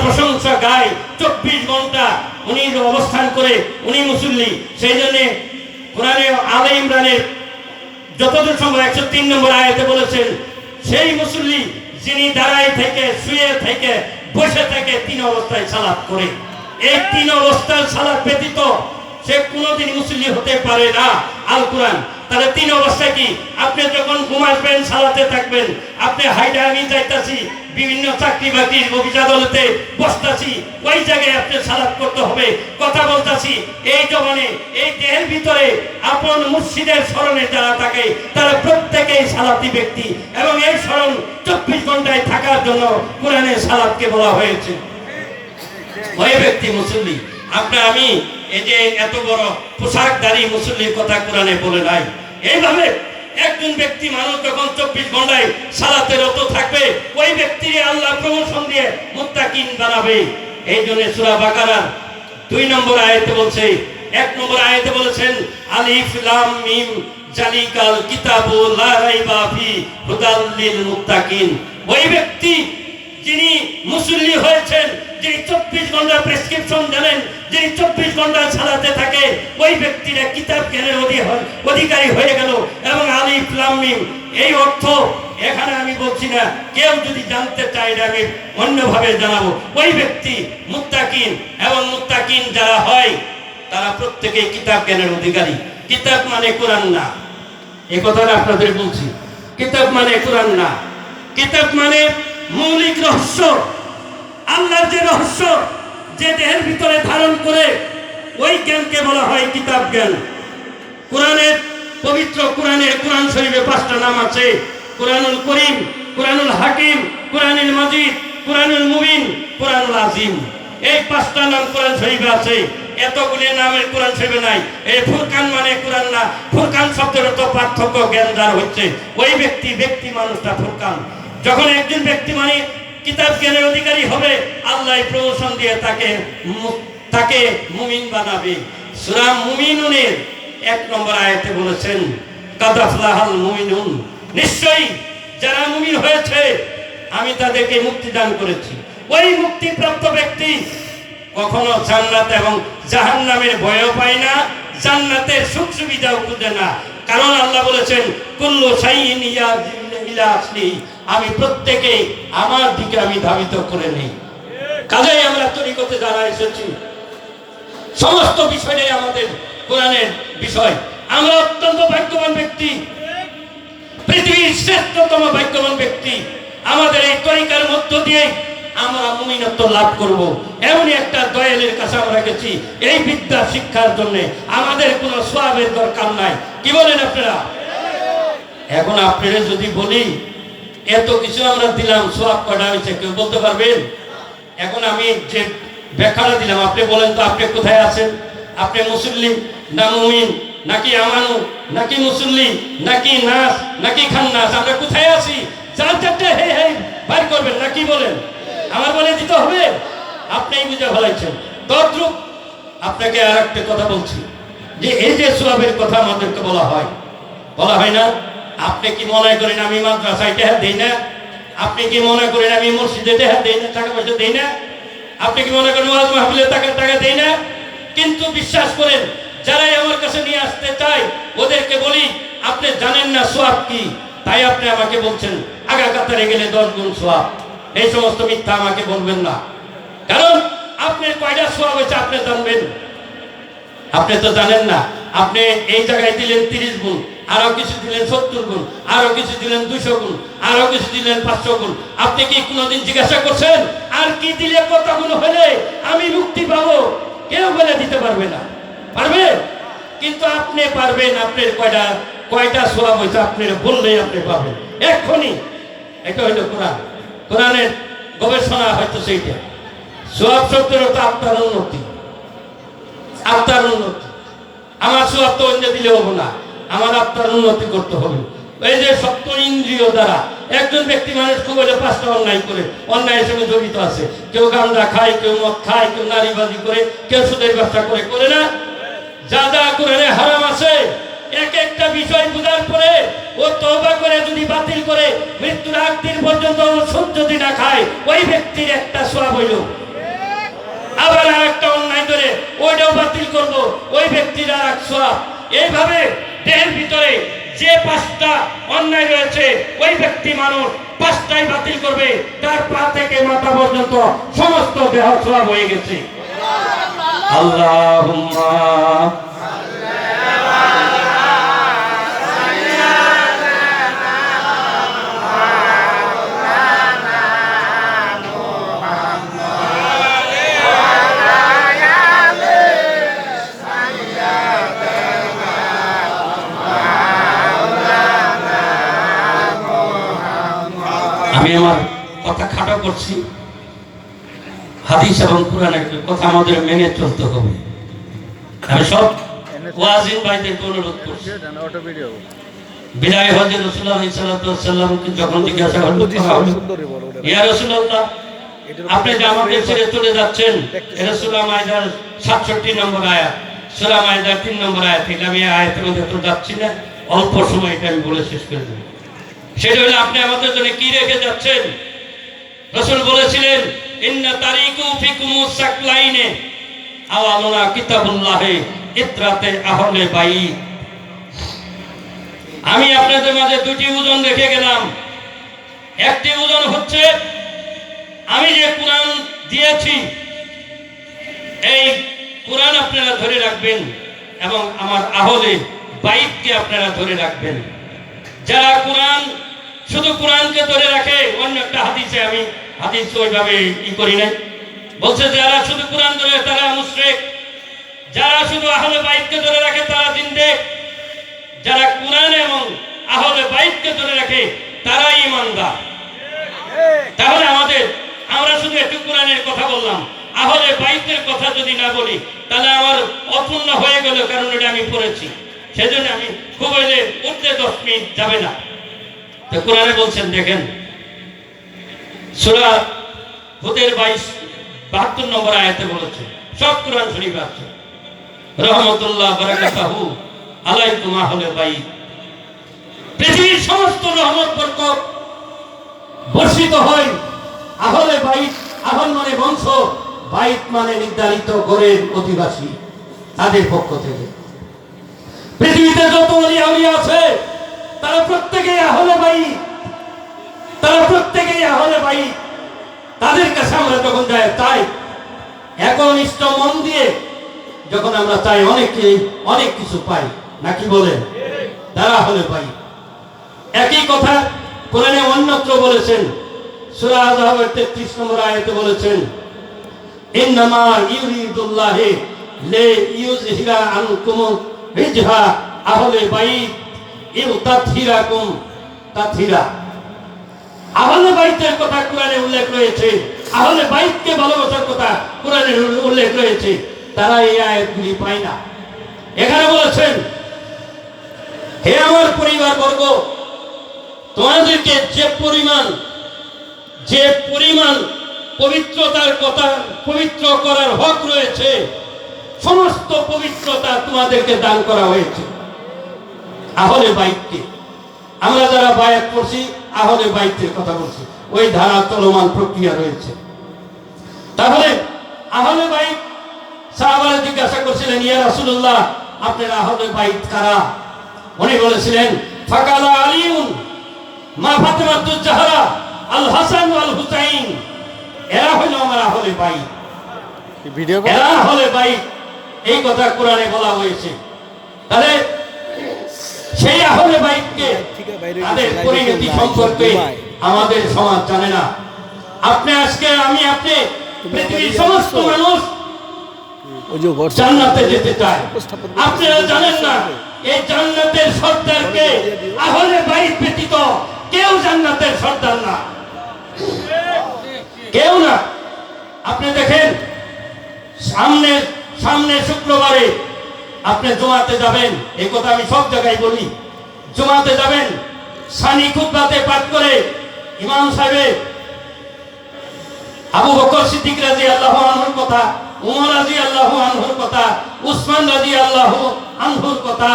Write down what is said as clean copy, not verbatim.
প্রশংসা গায়, 24 ঘন্টা উনি অবস্থান করে, উনি মুসল্লি। সেই জন্য কোরআনে আলে ইমরানের যতদূর সম্ভব 103 নম্বর আয়াতে বলেছেন, সেই মুসল্লি যিনি দাঁড়ায় থেকে, শুয়ে থেকে, বসে থেকে 3 অবস্থায় সালাত করে। এই 3 অবস্থার সালাত ব্যতীত সে কোনোদিন মুসল্লি হতে পারে না। আল কোরআন তাহলে 3 অবস্থা কি? আপনি যখন ঘুমাবেন সালাতে থাকবেন, আপনি হাইডা আমি যাইতাছি বিভিন্ন চাকরি বাকরির অফিস আদালতে বসতাছি, ওই জায়গায় আপনি সালাত করতে হবে। কথা বলতাছি, এই জবানে এই দেহের ভিতরে আপন মুর্শিদের স্মরণে যারা থাকে তারা প্রত্যেকেই সালাতি ব্যক্তি, এবং এই স্মরণ 24 ঘন্টায় থাকার জন্য কোরআনে সালাতকে বলা হয়েছে। ওই ব্যক্তি মুসল্লি। আপনার আমি এই যে এত বড় পোশাকধারী মুসল্লির কথা কোরআনে বলে নাই। এইভাবে একজন ব্যক্তি, মানুষ যখন 24 ঘন্টায় সালাতে রত থাকবে, ওই ব্যক্তির আল্লাহ প্রমোশন দিয়ে মুত্তাকিন বানাবে। এই জন্য সূরা বাকারার 2 নম্বর আয়াতে বলছে, 1 নম্বর আয়াতে বলেছেন আলিফ লাম মিম জালিকাল কিতাবু লা রাইবা ফি হুদাল লিল মুত্তাকিন। ওই ব্যক্তি যিনি মুসল্লি হয়েছেন, যিনি 24 ঘন্টা প্রেসক্রিপশন জানেন, যিনি 24 ঘন্টা সালাতে থাকে, ওই ব্যক্তিরা কিতাব জ্ঞানের অধিকারী হয়ে গেল। এবং আলিফ লাম মিম এই অর্থ এখানে আমি বলছি না, কেউ যদি জানতে চায় আমি অন্যভাবে জানাবো। ওই ব্যক্তি মুত্তাকিন, এবং মুত্তাকিন যারা হয় তারা প্রত্যেকেই কিতাব জ্ঞানের অধিকারী। কিতাব মানে কোরআন না, এই কথাটা আপনাদের বলছি। কিতাব মানে কোরআন না, কিতাব মানে মৌলিক রহস্য, আল্লাহর যে রহস্য যে দেহের ভিতরে ধারণ করে, ওই জ্ঞানকে বলা হয় কিতাব জ্ঞান। কোরআনের পবিত্র কোরআন শরীফে 5টা নাম আছে: কোরআনুল করিম, কোরআনুল হাকিম, কোরআনুল মাজিদ, কোরআনুল মুবিন, কোরআনুল আজিম। এই 5টা নাম কোরআন শরীফে আছে। এতগুলি নামের কোরআন শরীফে নাই। এই ফুরকান মানে কোরআন না, ফুরকান শব্দের অর্থ পার্থক্য জ্ঞান যার হচ্ছে, ওই ব্যক্তি মানুষটা ফুরকান। যখন একজন ব্যক্তি মানে কিতাব জ্ঞানের অধিকারী হবে, আল্লাহ প্রমোশন দিয়ে তাকে মুমিন বানাবে। সূরা মুমিনুনের 1 নম্বর আয়াতে বলেছেন কাদ আফলাহাল মুমিনুন, নিশ্চয়ই যারা মুমিন হয়েছে আমি তাদেরকে মুক্তি দান করেছি। ওই মুক্তিপ্রাপ্ত ব্যক্তি কখনো জান্নাত এবং জাহান্নামের ভয়ও পায় না, জান্নাতের সুখ সুবিধাও খুঁজে না। কারণ আল্লাহ বলেছেন কুল্লু শাইইন ইলা আসলি, আমি প্রত্যেকে আমার দিকে আমি ধাবিত করে নেই। কাজেই আমরা তরিকতে যারা এসেছি, সমস্ত বিষয়টাই আমাদের কোরআনের বিষয়। আমরা অত্যন্ত ভাগ্যবান ব্যক্তি, পৃথিবীর শ্রেষ্ঠতম ভাগ্যবান ব্যক্তি। আমাদের এই তরিকার মধ্য দিয়ে আমরা মুমিনত্ব লাভ করব, এমনই একটা দয়ালের কাছে আমরা গেছি এই বিদ্যা শিক্ষার জন্য। আমাদের কোনো সওয়াবের দরকার নাই। কি বলেন আপনারা? এখন আপনারা যদি বলি এত কিছু আমরা দিলাম, সওয়াব কয়টা হয়েছে কেউ বলতে পারবেন? এখন আমি যে ব্যাখ্যাটা দিলাম, আপনি বলেন তো আপনি কোথায় আছেন? আপনি মুসল্লি না মুমিন, নাকি আমানু, নাকি মুসল্লি, নাকি নাস, নাকি খান্নাস? আমরা কোথায় আছি? চার চারটে হে হে বাইর করবেন, নাকি বলেন? আমার বলে দিতে হবে? আপনিই বুঝে ফেলাইছেন। তদ্রূপ আপনাকে আর একটা কথা বলছি, যে এই যে সওয়াবের কথা আমাদেরকে বলা হয় না? আপনি কি মনে করেন আমি মাদ্রাসায় টাকা দেই না? আপনি কি মনে করেন আমি মসজিদে টাকা দেই না, টাকা পয়সা দেই না? আপনি কি মনে করেন ওয়াজ মাহফিলে টাকা দেই না? কিন্তু বিশ্বাস করেন, যারাই আমার কাছে নিয়ে আসতে চায় ওদেরকে বলি আপনি জানেন না সওয়াব কি, তাই আপনি আমাকে বলছেন আগা কাতারে গেলে 10 গুণ সওয়াব। এই সমস্ত মিথ্যা আমাকে বলবেন না, কারণ আপনার কয়টা সওয়াব হয়েছে আপনি জানবেন? আপনি তো জানেন না। আপনি এই জায়গায় দিলেন 30 গুণ, আরো কিছু দিলেন 70 গুণ, আরো কিছু দিলেন 200 গুণ, আরো কিছু দিলেন 500 গুণ। আপনি কি কোনোদিন জিজ্ঞাসা করছেন আর কি দিলে কত গুণ হলে আমি মুক্তি পাবো? কেউ বলে দিতে পারবে না। পারবে? কিন্তু আপনি পারবেন। আপনার কয়টা সওয়াব হয়েছে আপনি বললেই আপনি পাবেন এক্ষুনি। এটা হইল কোরআন। কোরআনের গবেষণা হয়তো সেইটা। সওয়াব শব্দের অর্থ আত্মার উন্নতি, আত্মার উন্নতি। আমার সওয়াব তো অন্য দিলে হবো না, আমার আত্মার উন্নতি করতে হবে। এই যে সপ্ত ইন্দ্রিয় দ্বারা একজন ব্যক্তি মানুষ খুব হলে 5টা অন্যায় করে, অন্যায়ের সঙ্গে জড়িত আছে। কেউ গাঁজা খায়, কেউ মদ খায়, কেউ নারীবাজি করে, কেউ সুদের ব্যবসা করে না? যা যা কোরআনে হারাম আছে, এক একটা বিষয় বুঝার পরে ও তওবা করে যদি বাতিল করে মৃত্যুর আগ দিন পর্যন্ত সুদ যদি না খায়, ওই ব্যক্তির একটা সওয়াব হইল ওইটাও বাতিল করব, ওই ব্যক্তির আর এক সওয়াব। এইভাবে দেহের ভিতরে যে 5টা অন্যায় রয়েছে ওই ব্যক্তি মানুষ 5টাই বাতিল করবে, তার পা থেকে মাথা পর্যন্ত সমস্ত দেহ সওয়াব হয়ে গেছে। আল্লাহুম্মা আমি আমার কথা খাটো করছি, হাদিস এবং কোরআনের কথা আমাদের মেনে চলতে হবে। আমি সব ওয়াজিন ভাইদেরকে অনুরোধ করছি। বিদায় হজে রাসূলুল্লাহ সাল্লাল্লাহু আলাইহি ওয়াসাল্লামকে যখন জিজ্ঞাসা হলো, ইয়া রাসূলুল্লাহ, আপনি যে আমাকে ছেড়ে চলে যাচ্ছেন, এটা সূরা মাইদার 67 নম্বর আয়াত, সূরা মাইদার 3 নম্বর আয়াত থেকে আমি আয়াতের মধ্যে তো যাচ্ছি না, অল্প সময় এটা আমি বলে শেষ করে দেব। সেটা হলো আপনি আমাদের জন্য কি রেখে যাচ্ছেন? রাসূল বলেছিলেন, ইন্না তারিকু ফিকুমুস সাকলাইনে আওয়ালুনা কিতাবুল্লাহি ইতরাতে আহলে বাইত। আমি আপনাদের মাঝে দুটি ওজন রেখে গেলাম। একটি ওজন হচ্ছে আমি যে কোরআন দিয়েছি, এই কোরআন আপনারা ধরে রাখবেন এবং আমার আহলে বাইতকে আপনারা ধরে রাখবেন। যারা কোরআন শুধু কোরআনকে ধরে রাখে, অন্য একটা হাদিসে আমি হাদিস ওইভাবে করি নাই, বলছে যারা শুধু কোরআন ধরে তারা মুশরিক, যারা শুধু আহলে বাইতকে ধরে রাখে তারা জিন্দেক, যারা কোরআন এবং আহলে বাইতকে ধরে রাখে তারা ঈমানদার। তাহলে আমরা শুধু একটু কোরআনের কথা বললাম, আহলে বাইতের কথা যদি না বলি তাহলে আমার অপূর্ণ হয়ে গেল, কারণ এটা আমি পড়েছি। সেজন্য আমি খুব উঠতে 10 মিনিট যাবে না। তো কোরআনে বলছেন, দেখেন সূরা হুদের 72 নম্বর আয়াতে বলেছে, সব কোরআন শরীফ আছে, রহমতুল্লাহ বারাকাতুহু আলাইকুম আহলে বাইত। পৃথিবীর সমস্ত রহমত বরকত বর্ষিত হয় আহলে বাইত। আহল মানে বংশ, বাইত মানে নির্ধারিত ঘরের অধিবাসী, তাদের পক্ষ থেকে। পৃথিবীতে যত ওলি আউলিয়া আছে তারা প্রত্যেকেই আহলে বাইত, তারা প্রত্যেকেই আহলে বাইত। তাদের কাছে আমরা যখন যাই তাই একনিষ্ঠ মন দিয়ে যখন আমরা চাই অনেক কিছু পাই, নাকি বলেন? তারা আহলে বাইত। একই কথা কোরআনে অন্যত্র বলেছেন, সূরা আযহাবের 33 নম্বর আয়াতে বলেছেন, ইন্নামা ইউরিদুল্লাহি লিইউযহিরা আনকুম রিজহা আহলে বাইত ইউতাতহিরাকুম তাতহিরা। আহলে বাইতের কথা কোরআনে উল্লেখ রয়েছে, আহলে বাইতকে ভালোবাসার কথা কোরআনে উল্লেখ রয়েছে। তারা এই আয়াতগুলি পায় না। এখানে বলেছেন, হে আমার পরিবারবর্গ, তোমাদেরকে যে পরিমাণ পবিত্রতার কথা, পবিত্র করার হক রয়েছে, সমস্ত পবিত্রতা তোমাদেরকে দান করা হয়েছে আহলে বাইতকে। আমরা যারা বায়াত করছি আহলে বাইতের কথা বলছি, ওই ধারা চলমান প্রক্রিয়া রয়েছে। তাহলে আহলে বাইত, সাহাবারা জিজ্ঞাসা করছিলেন, ইয়া রাসূলুল্লাহ, আপনারা আহলে বাইত কারা? উনি বলেছিলেন, ফাকালা আলিউন মা ফাতিমাতুজ জাহরা আল হাসান ওয়াল হুসাইন। এরা হলো আমার আহলে বাইত, এরা আহলে বাইত। এই কথা কোরআনে বলা হয়েছে। তাহলে সেই আহলে বাইতকে, তাদের পরিণতি সম্পর্কে আমাদের সমাজ জানে না। আপনি আজকে, আমি, আপনি, পৃথিবীর সমস্ত মানুষ জান্নাতে যেতে চায়। আপনারা জানেন না এই জান্নাতের সর্দারকে আহলে বাইত ব্যতীত কেউ জান্নাতের সর্দার না, কেউ না। আপনি দেখেন, সামনে শুক্রবারে আপনি জুমাতে যাবেন, এই কথা আমি সব জায়গায় বলি। জুমাতে যাবেন, সানি খুতবাতে পাঠ করে ইমাম সাহেব আবু বকর সিদ্দিক রাদিয়াল্লাহু আনহুর কথা, উমর রাদিয়াল্লাহু আনহুর কথা, উসমান রাদিয়াল্লাহু আনহুর কথা,